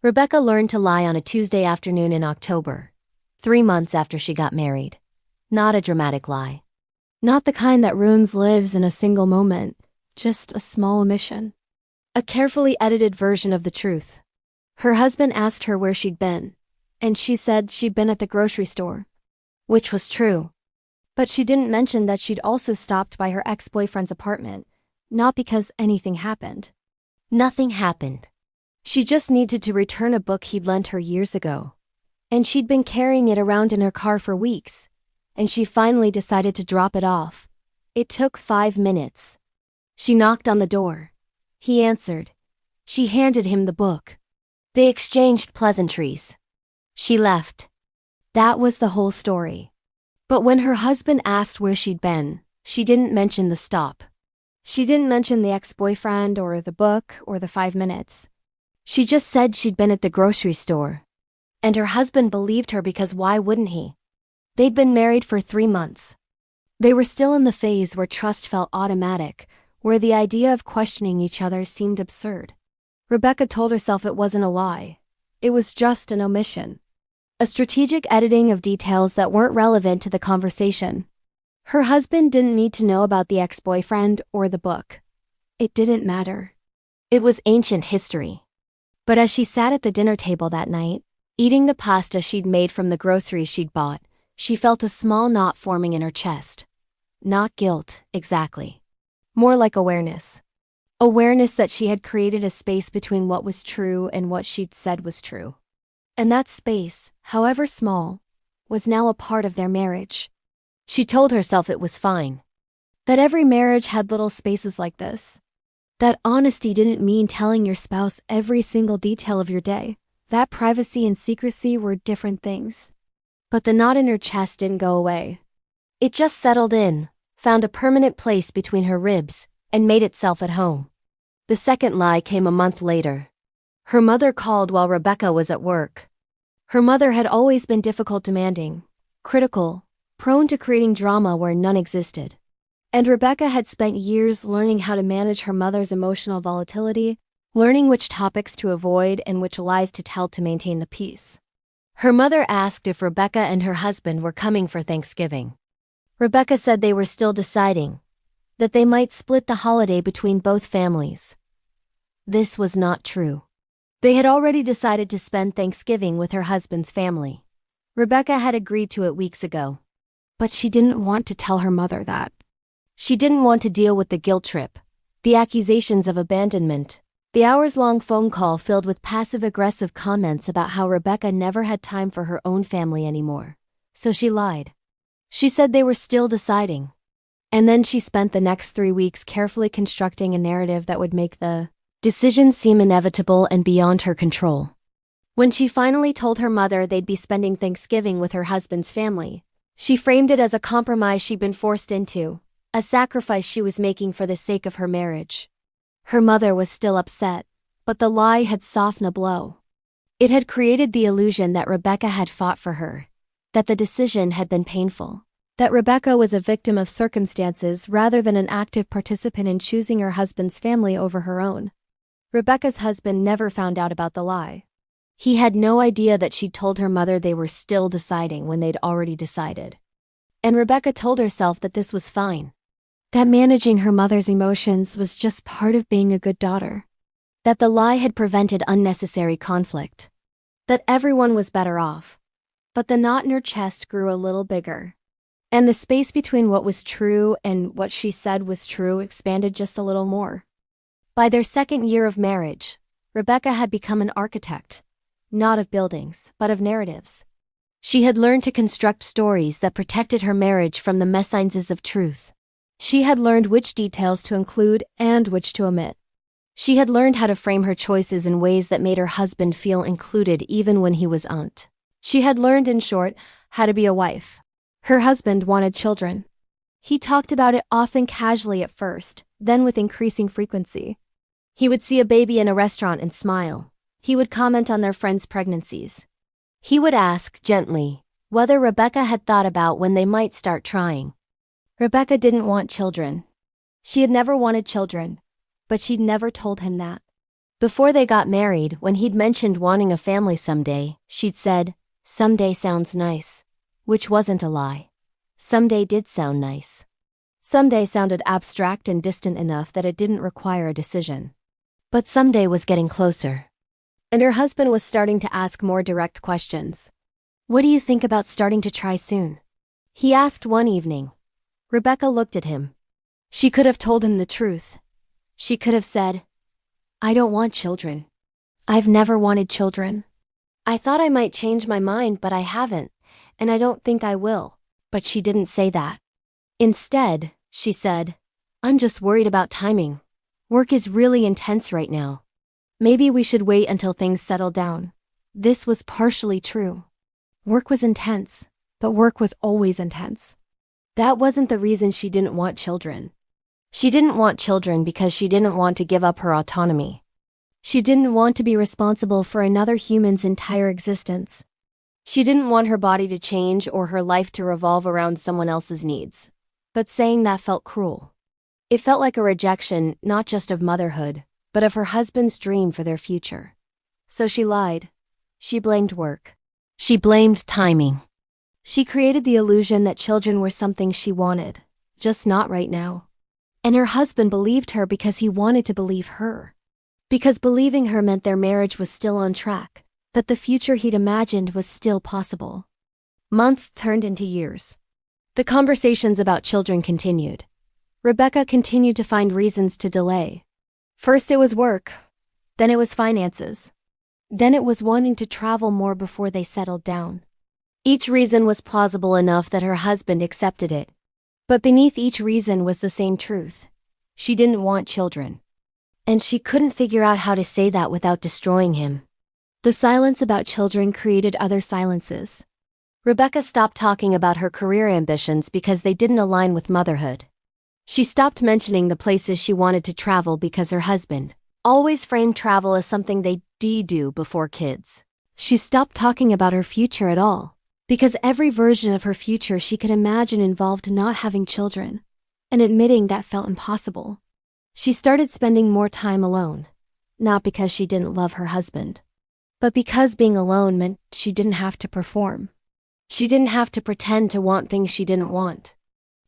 Rebecca learned to lie on a Tuesday afternoon in October, 3 months after she got married. Not a dramatic lie. Not the kind that ruins lives in a single moment, just a small omission. A carefully edited version of the truth. Her husband asked her where she'd been, and she said she'd been at the grocery store. Which was true. But she didn't mention that she'd also stopped by her ex-boyfriend's apartment, not because anything happened. Nothing happened. She just needed to return a book he'd lent her years ago. And she'd been carrying it around in her car for weeks, and she finally decided to drop it off. It took 5 minutes. She knocked on the door. He answered. She handed him the book. They exchanged pleasantries. She left. That was the whole story. But when her husband asked where she'd been, she didn't mention the stop. She didn't mention the ex-boyfriend or the book or the 5 minutes. She just said she'd been at the grocery store. And her husband believed her because why wouldn't he? They'd been married for 3 months. They were still in the phase where trust felt automatic, where the idea of questioning each other seemed absurd. Rebecca told herself it wasn't a lie. It was just an omission. A strategic editing of details that weren't relevant to the conversation. Her husband didn't need to know about the ex-boyfriend or the book. It didn't matter. It was ancient history. But as she sat at the dinner table that night, eating the pasta she'd made from the groceries she'd bought, she felt a small knot forming in her chest. Not guilt, exactly. More like awareness. Awareness that she had created a space between what was true and what she'd said was true. And that space, however small, was now a part of their marriage. She told herself it was fine. That every marriage had little spaces like this. That honesty didn't mean telling your spouse every single detail of your day. That privacy and secrecy were different things. But the knot in her chest didn't go away. It just settled in, found a permanent place between her ribs, and made itself at home. The second lie came a month later. Her mother called while Rebecca was at work. Her mother had always been difficult, demanding, critical, prone to creating drama where none existed. And Rebecca had spent years learning how to manage her mother's emotional volatility, learning which topics to avoid and which lies to tell to maintain the peace. Her mother asked if Rebecca and her husband were coming for Thanksgiving. Rebecca said they were still deciding, that they might split the holiday between both families. This was not true. They had already decided to spend Thanksgiving with her husband's family. Rebecca had agreed to it weeks ago. But she didn't want to tell her mother that. She didn't want to deal with the guilt trip, the accusations of abandonment, the hours-long phone call filled with passive-aggressive comments about how Rebecca never had time for her own family anymore. So she lied. She said they were still deciding. And then she spent the next 3 weeks carefully constructing a narrative that would make the decision seem inevitable and beyond her control. When she finally told her mother they'd be spending Thanksgiving with her husband's family, she framed it as a compromise she'd been forced into, a sacrifice she was making for the sake of her marriage. Her mother was still upset, but the lie had softened a blow. It had created the illusion that Rebecca had fought for her, that the decision had been painful, that Rebecca was a victim of circumstances rather than an active participant in choosing her husband's family over her own. Rebecca's husband never found out about the lie. He had no idea that she'd told her mother they were still deciding when they'd already decided. And Rebecca told herself that this was fine. That managing her mother's emotions was just part of being a good daughter. That the lie had prevented unnecessary conflict. That everyone was better off. But the knot in her chest grew a little bigger. And the space between what was true and what she said was true expanded just a little more. By their second year of marriage, Rebecca had become an architect, not of buildings, but of narratives. She had learned to construct stories that protected her marriage from the messages of truth. She had learned which details to include and which to omit. She had learned how to frame her choices in ways that made her husband feel included even when he was out. She had learned, in short, how to be a wife. Her husband wanted children. He talked about it often casually at first, then with increasing frequency. He would see a baby in a restaurant and smile. He would comment on their friends' pregnancies. He would ask, gently, whether Rebecca had thought about when they might start trying. Rebecca didn't want children. She had never wanted children, but she'd never told him that. Before they got married, when he'd mentioned wanting a family someday, she'd said, "Someday sounds nice." Which wasn't a lie. Someday did sound nice. Someday sounded abstract and distant enough that it didn't require a decision. But someday was getting closer. And her husband was starting to ask more direct questions. "What do you think about starting to try soon?" he asked one evening. Rebecca looked at him. She could have told him the truth. She could have said, "I don't want children. I've never wanted children. I thought I might change my mind, but I haven't, and I don't think I will." But she didn't say that. Instead, she said, "I'm just worried about timing. Work is really intense right now. Maybe we should wait until things settle down." This was partially true. Work was intense, but work was always intense. That wasn't the reason she didn't want children. She didn't want children because she didn't want to give up her autonomy. She didn't want to be responsible for another human's entire existence. She didn't want her body to change or her life to revolve around someone else's needs. But saying that felt cruel. It felt like a rejection not just of motherhood, but of her husband's dream for their future. So she lied. She blamed work. She blamed timing. She created the illusion that children were something she wanted, just not right now. And her husband believed her because he wanted to believe her. Because believing her meant their marriage was still on track, that the future he'd imagined was still possible. Months turned into years. The conversations about children continued. Rebecca continued to find reasons to delay. First it was work, then it was finances. Then it was wanting to travel more before they settled down. Each reason was plausible enough that her husband accepted it. But beneath each reason was the same truth. She didn't want children. And she couldn't figure out how to say that without destroying him. The silence about children created other silences. Rebecca stopped talking about her career ambitions because they didn't align with motherhood. She stopped mentioning the places she wanted to travel because her husband always framed travel as something they do before kids. She stopped talking about her future at all, because every version of her future she could imagine involved not having children, and admitting that felt impossible. She started spending more time alone, not because she didn't love her husband, but because being alone meant she didn't have to perform. She didn't have to pretend to want things she didn't want.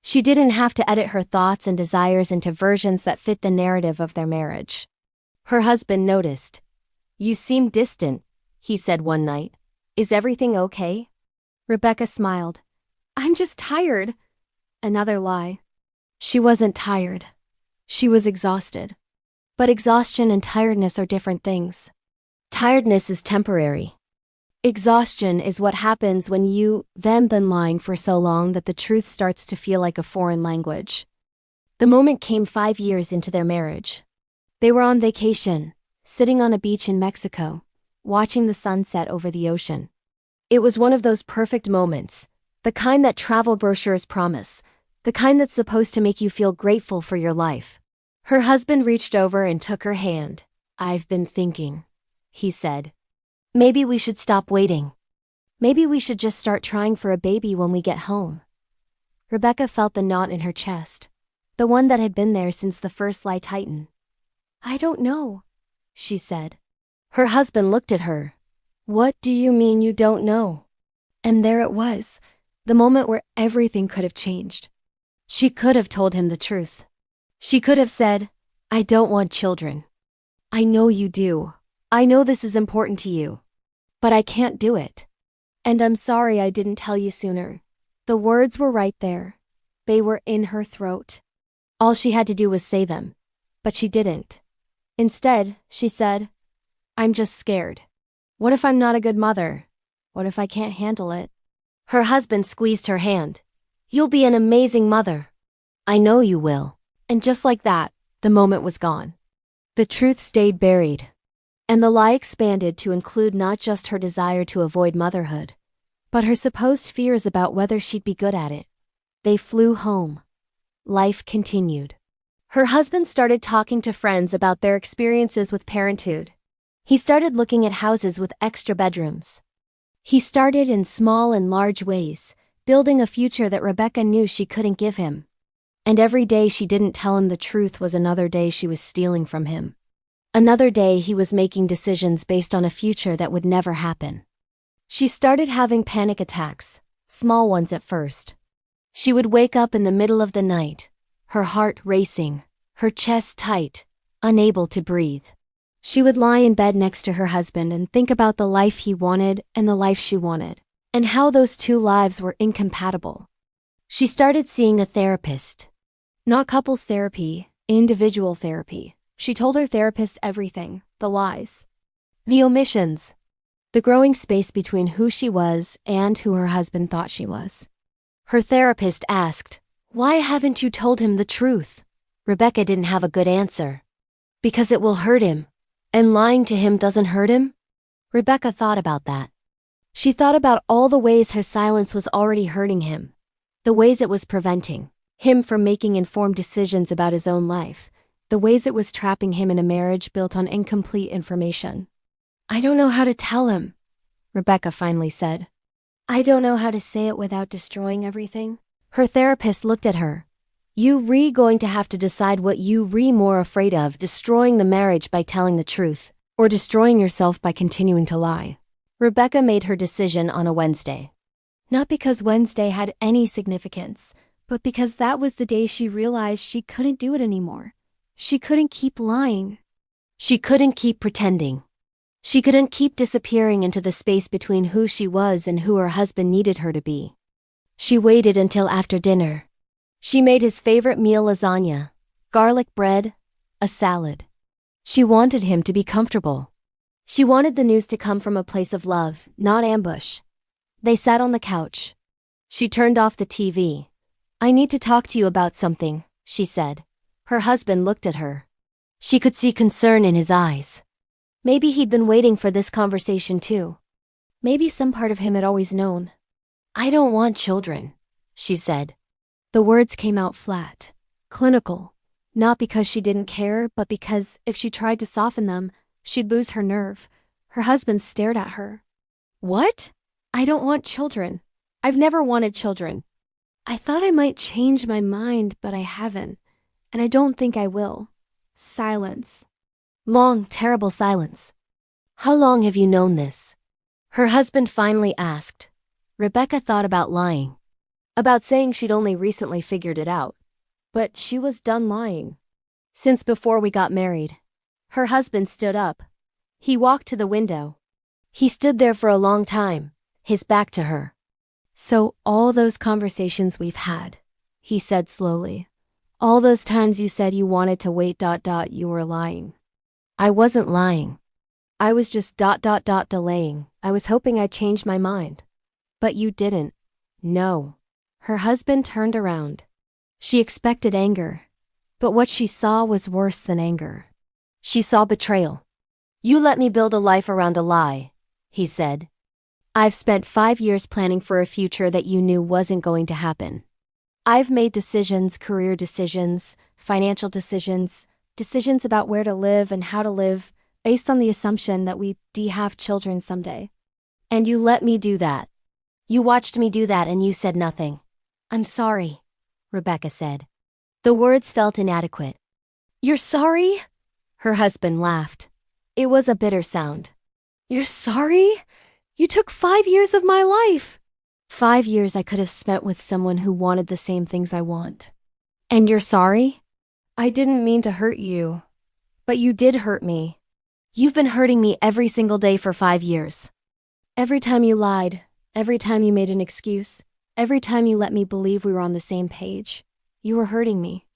She didn't have to edit her thoughts and desires into versions that fit the narrative of their marriage. Her husband noticed. "You seem distant," he said one night. "Is everything okay?" Rebecca smiled. "I'm just tired." Another lie. She wasn't tired. She was exhausted. But exhaustion and tiredness are different things. Tiredness is temporary. Exhaustion is what happens when them been lying for so long that the truth starts to feel like a foreign language. The moment came 5 years into their marriage. They were on vacation, sitting on a beach in Mexico, watching the sunset over the ocean. It was one of those perfect moments, the kind that travel brochures promise, the kind that's supposed to make you feel grateful for your life. Her husband reached over and took her hand. "I've been thinking," he said. "Maybe we should stop waiting. Maybe we should just start trying for a baby when we get home." Rebecca felt the knot in her chest, the one that had been there since the first lie tighten. "I don't know," she said. Her husband looked at her. "What do you mean you don't know?" And there it was, the moment where everything could have changed. She could have told him the truth. She could have said, "I don't want children. I know you do. I know this is important to you. But I can't do it. And I'm sorry I didn't tell you sooner." The words were right there. They were in her throat. All she had to do was say them. But she didn't. Instead, she said, "I'm just scared. What if I'm not a good mother? What if I can't handle it?" Her husband squeezed her hand. "You'll be an amazing mother. I know you will." And just like that, the moment was gone. The truth stayed buried. And the lie expanded to include not just her desire to avoid motherhood, but her supposed fears about whether she'd be good at it. They flew home. Life continued. Her husband started talking to friends about their experiences with parenthood. He started looking at houses with extra bedrooms. He started in small and large ways, building a future that Rebecca knew she couldn't give him. And every day she didn't tell him the truth was another day she was stealing from him. Another day he was making decisions based on a future that would never happen. She started having panic attacks, small ones at first. She would wake up in the middle of the night, her heart racing, her chest tight, unable to breathe. She would lie in bed next to her husband and think about the life he wanted and the life she wanted, and how those two lives were incompatible. She started seeing a therapist. Not couples therapy, individual therapy. She told her therapist everything, the lies, the omissions, the growing space between who she was and who her husband thought she was. Her therapist asked, "Why haven't you told him the truth?" Rebecca didn't have a good answer. "Because it will hurt him. And lying to him doesn't hurt him?" Rebecca thought about that. She thought about all the ways her silence was already hurting him, the ways it was preventing him from making informed decisions about his own life, the ways it was trapping him in a marriage built on incomplete information. "I don't know how to tell him," Rebecca finally said. "I don't know how to say it without destroying everything." Her therapist looked at her. "You going to have to decide what you more afraid of, destroying the marriage by telling the truth, or destroying yourself by continuing to lie." Rebecca made her decision on a Wednesday. Not because Wednesday had any significance, but because that was the day she realized she couldn't do it anymore. She couldn't keep lying. She couldn't keep pretending. She couldn't keep disappearing into the space between who she was and who her husband needed her to be. She waited until after dinner. She made his favorite meal, lasagna, garlic bread, a salad. She wanted him to be comfortable. She wanted the news to come from a place of love, not ambush. They sat on the couch. She turned off the TV. "I need to talk to you about something," she said. Her husband looked at her. She could see concern in his eyes. Maybe he'd been waiting for this conversation too. Maybe some part of him had always known. "I don't want children," she said. The words came out flat, clinical, not because she didn't care, but because if she tried to soften them, she'd lose her nerve. Her husband stared at her. "What?" "I don't want children. I've never wanted children. I thought I might change my mind, but I haven't. And I don't think I will." Silence. Long, terrible silence. "How long have you known this?" her husband finally asked. Rebecca thought about lying. About saying she'd only recently figured it out. But she was done lying. "Since before we got married." Her husband stood up. He walked to the window. He stood there for a long time, his back to her. "So all those conversations we've had," he said slowly. "All those times you said you wanted to wait, you were lying." "I wasn't lying. I was just delaying. I was hoping I'd change my mind." "But you didn't." "No." Her husband turned around. She expected anger, but what she saw was worse than anger. She saw betrayal. "You let me build a life around a lie," he said. "I've spent 5 years planning for a future that you knew wasn't going to happen. I've made decisions, career decisions, financial decisions, decisions about where to live and how to live, based on the assumption that we'd have children someday. And you let me do that. You watched me do that and you said nothing." "I'm sorry," Rebecca said. The words felt inadequate. "You're sorry?" Her husband laughed. It was a bitter sound. "You're sorry? You took 5 years of my life." 5 years I could have spent with someone who wanted the same things I want. "And you're sorry?" "I didn't mean to hurt you. But you did hurt me. You've been hurting me every single day for 5 years. Every time you lied, every time you made an excuse, every time you let me believe we were on the same page, you were hurting me."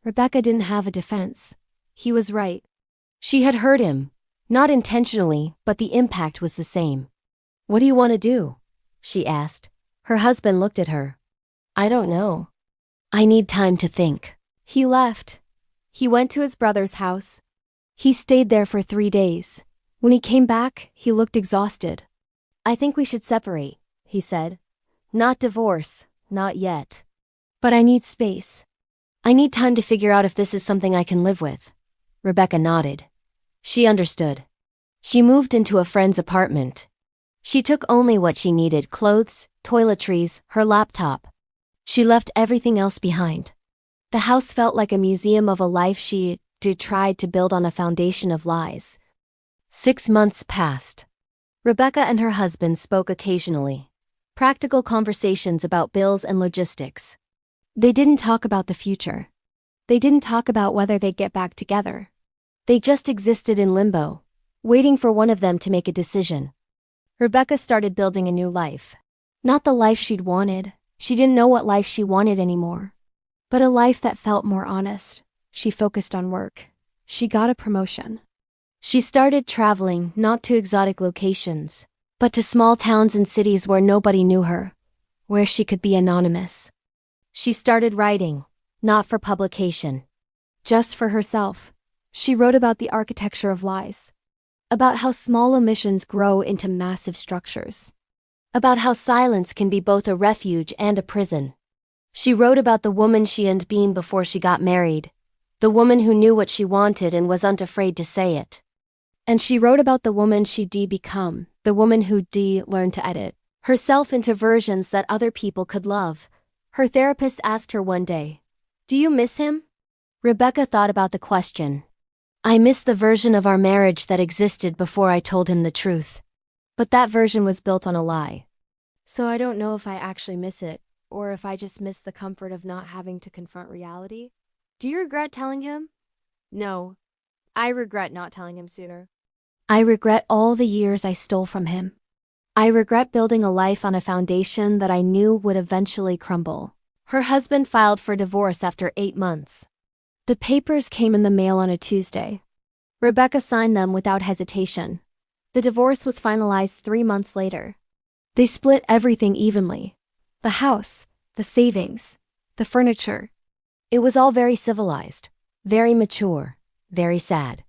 Rebecca didn't have a defense. He was right. She had hurt him, not intentionally, but the impact was the same. "What do you want to do?" she asked. Her husband looked at her. "I don't know. I need time to think." He left. He went to his brother's house. He stayed there for 3 days. When he came back, he looked exhausted. "I think we should separate," he said. "Not divorce, not yet. But I need space. I need time to figure out if this is something I can live with." Rebecca nodded. She understood. She moved into a friend's apartment. She took only what she needed: clothes, toiletries, her laptop. She left everything else behind. The house felt like a museum of a life she tried to build on a foundation of lies. 6 months passed. Rebecca and her husband spoke occasionally. Practical conversations about bills and logistics. They didn't talk about the future. They didn't talk about whether they'd get back together. They just existed in limbo, waiting for one of them to make a decision. Rebecca started building a new life. Not the life she'd wanted. She didn't know what life she wanted anymore. But a life that felt more honest. She focused on work. She got a promotion. She started traveling, not to exotic locations, but to small towns and cities where nobody knew her, where she could be anonymous. She started writing, not for publication. Just for herself. She wrote about the architecture of lies. About how small omissions grow into massive structures. About how silence can be both a refuge and a prison. She wrote about the woman she had been before she got married, the woman who knew what she wanted and wasn't afraid to say it. And she wrote about the woman she'd become, the woman who'd learned to edit herself into versions that other people could love. Her therapist asked her one day, "Do you miss him?" Rebecca thought about the question. "I miss the version of our marriage that existed before I told him the truth. But that version was built on a lie. So I don't know if I actually miss it, or if I just miss the comfort of not having to confront reality." Do you regret telling him? No. I regret not telling him sooner. I regret all the years I stole from him. I regret building a life on a foundation that I knew would eventually crumble. Her husband filed for divorce after 8 months. The papers came in the mail on a Tuesday. Rebecca signed them without hesitation. The divorce was finalized 3 months later. They split everything evenly. The house, the savings, the furniture. It was all very civilized, very mature, very sad.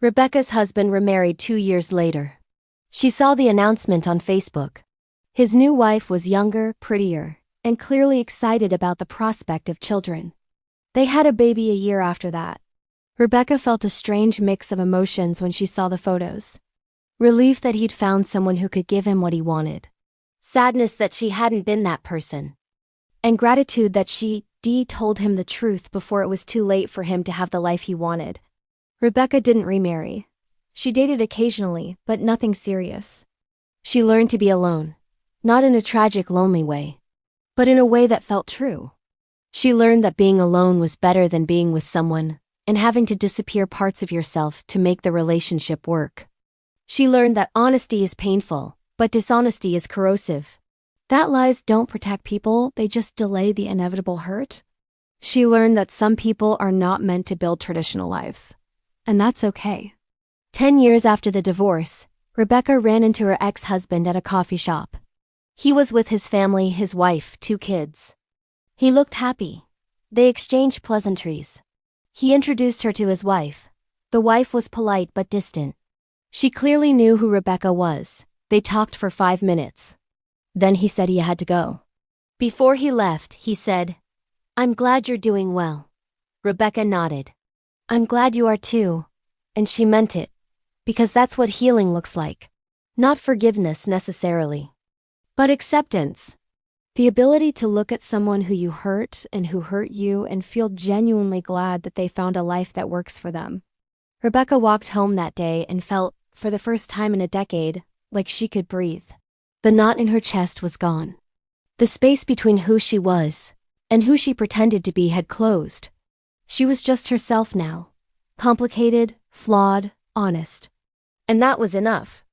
Rebecca's husband remarried 2 years later. She saw the announcement on Facebook. His new wife was younger, prettier, and clearly excited about the prospect of children. They had a baby a year after that. Rebecca felt a strange mix of emotions when she saw the photos. Relief that he'd found someone who could give him what he wanted. Sadness that she hadn't been that person. And gratitude that she told him the truth before it was too late for him to have the life he wanted. Rebecca didn't remarry. She dated occasionally, but nothing serious. She learned to be alone. Not in a tragic, lonely way, but in a way that felt true. She learned that being alone was better than being with someone, and having to disappear parts of yourself to make the relationship work. She learned that honesty is painful, but dishonesty is corrosive. That lies don't protect people, they just delay the inevitable hurt. She learned that some people are not meant to build traditional lives. And that's okay. 10 years after the divorce, Rebecca ran into her ex-husband at a coffee shop. He was with his family, his wife, 2 kids. He looked happy. They exchanged pleasantries. He introduced her to his wife. The wife was polite but distant. She clearly knew who Rebecca was. They talked for 5 minutes. Then he said he had to go. Before he left, he said, "I'm glad you're doing well." Rebecca nodded. "I'm glad you are too." And she meant it. Because that's what healing looks like. Not forgiveness necessarily, but acceptance. The ability to look at someone who you hurt and who hurt you and feel genuinely glad that they found a life that works for them. Rebecca walked home that day and felt, for the first time in a decade, like she could breathe. The knot in her chest was gone. The space between who she was and who she pretended to be had closed. She was just herself now. Complicated, flawed, honest. And that was enough.